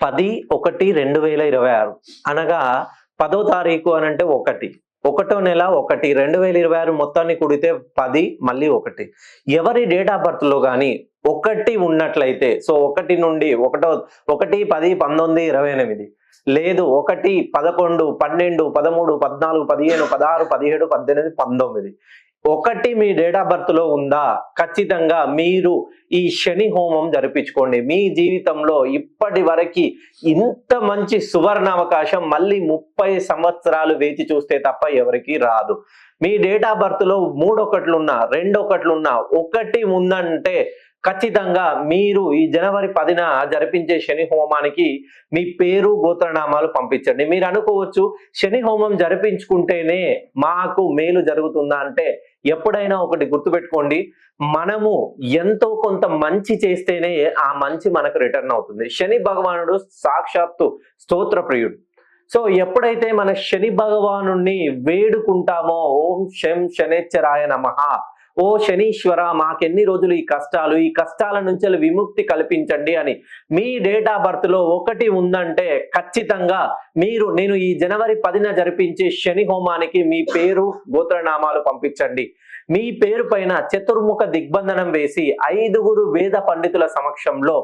10/1/2026 అనగా 10వ తారీఖు అనంటే 1 ఒకటో నెల 1 2026 మొత్తాన్ని కూడితే 10 మళ్ళీ 1 ఎవరి డేట్ ఆఫ్ బర్త్ లో గాని 1 ఉన్నట్లయితే సో 1 నుండి 1 10 19 28 లేదు 1 11 12 13 14 15 16 17 18 19 ఒకటి మీ డేట్ ఆఫ్ బర్త్ లో ఉందా ఖచ్చితంగా మీరు ఈ శని హోమం జరిపించుకోండి. మీ జీవితంలో ఇప్పటి వరకు ఇంత మంచి సువర్ణ అవకాశం మళ్ళీ 30 సంవత్సరాలు వేచి చూస్తే తప్ప ఎవరికి రాదు. మీ డేట్ ఆఫ్ బర్త్ లో 3 1 ఉన్నా 2 1 ఉన్నా 1 ఉందంటే ఖచ్చితంగా మీరు ఈ జనవరి 10న జరిపించే శని హోమానికి మీ పేరు గోత్రనామాలు పంపించండి. మీరు అనుకోవచ్చు శని హోమం జరిపించుకుంటేనే మాకు మేలు జరుగుతుందా అంటే ఎప్పుడైనా ఒకటి గుర్తుపెట్టుకోండి, మనము ఎంతో కొంత మంచి చేస్తేనే ఆ మంచి మనకు రిటర్న్ అవుతుంది. శని భగవానుడు సాక్షాత్తు స్తోత్ర ప్రియుడు. సో ఎప్పుడైతే మన శని భగవాను వేడుకుంటామో ఓం శం శనేశ్వరాయ నమః, ఓ శనీశ్వర మాకెన్ని రోజులు ఈ కష్టాల నుంచి విముక్తి కల్పించండి అని మీ డేట్ ఆఫ్ బర్త్ లో 1 ఉందంటే ఖచ్చితంగా నేను ఈ జనవరి 10న జరిపించే శని హోమానికి మీ పేరు గోత్రనామాలు పంపించండి. మీ పేరు పైన చతుర్ముఖ దిగ్బంధనం వేసి 5 వేద పండితుల సమక్షంలో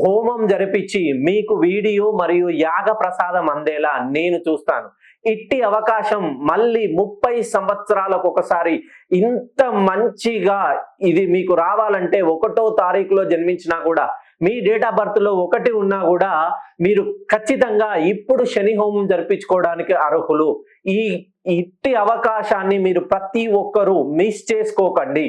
హోమం జరిపించి మీకు వీడియో మరియు యాగ ప్రసాదం అందేలా నేను చూస్తాను. ఇట్టి అవకాశం మళ్ళీ 30 సంవత్సరాలకు ఒకసారి ఇంత మంచిగా ఇది మీకు రావాలంటే 1వ తారీఖులో జన్మించినా కూడా మీ డేట్ ఆఫ్ బర్త్ లో 1 ఉన్నా కూడా మీరు ఖచ్చితంగా ఇప్పుడు శని హోమం జరిపించుకోవడానికి అర్హులు. ఇట్టి అవకాశాన్ని మీరు ప్రతి ఒక్కరూ మిస్ చేసుకోకండి.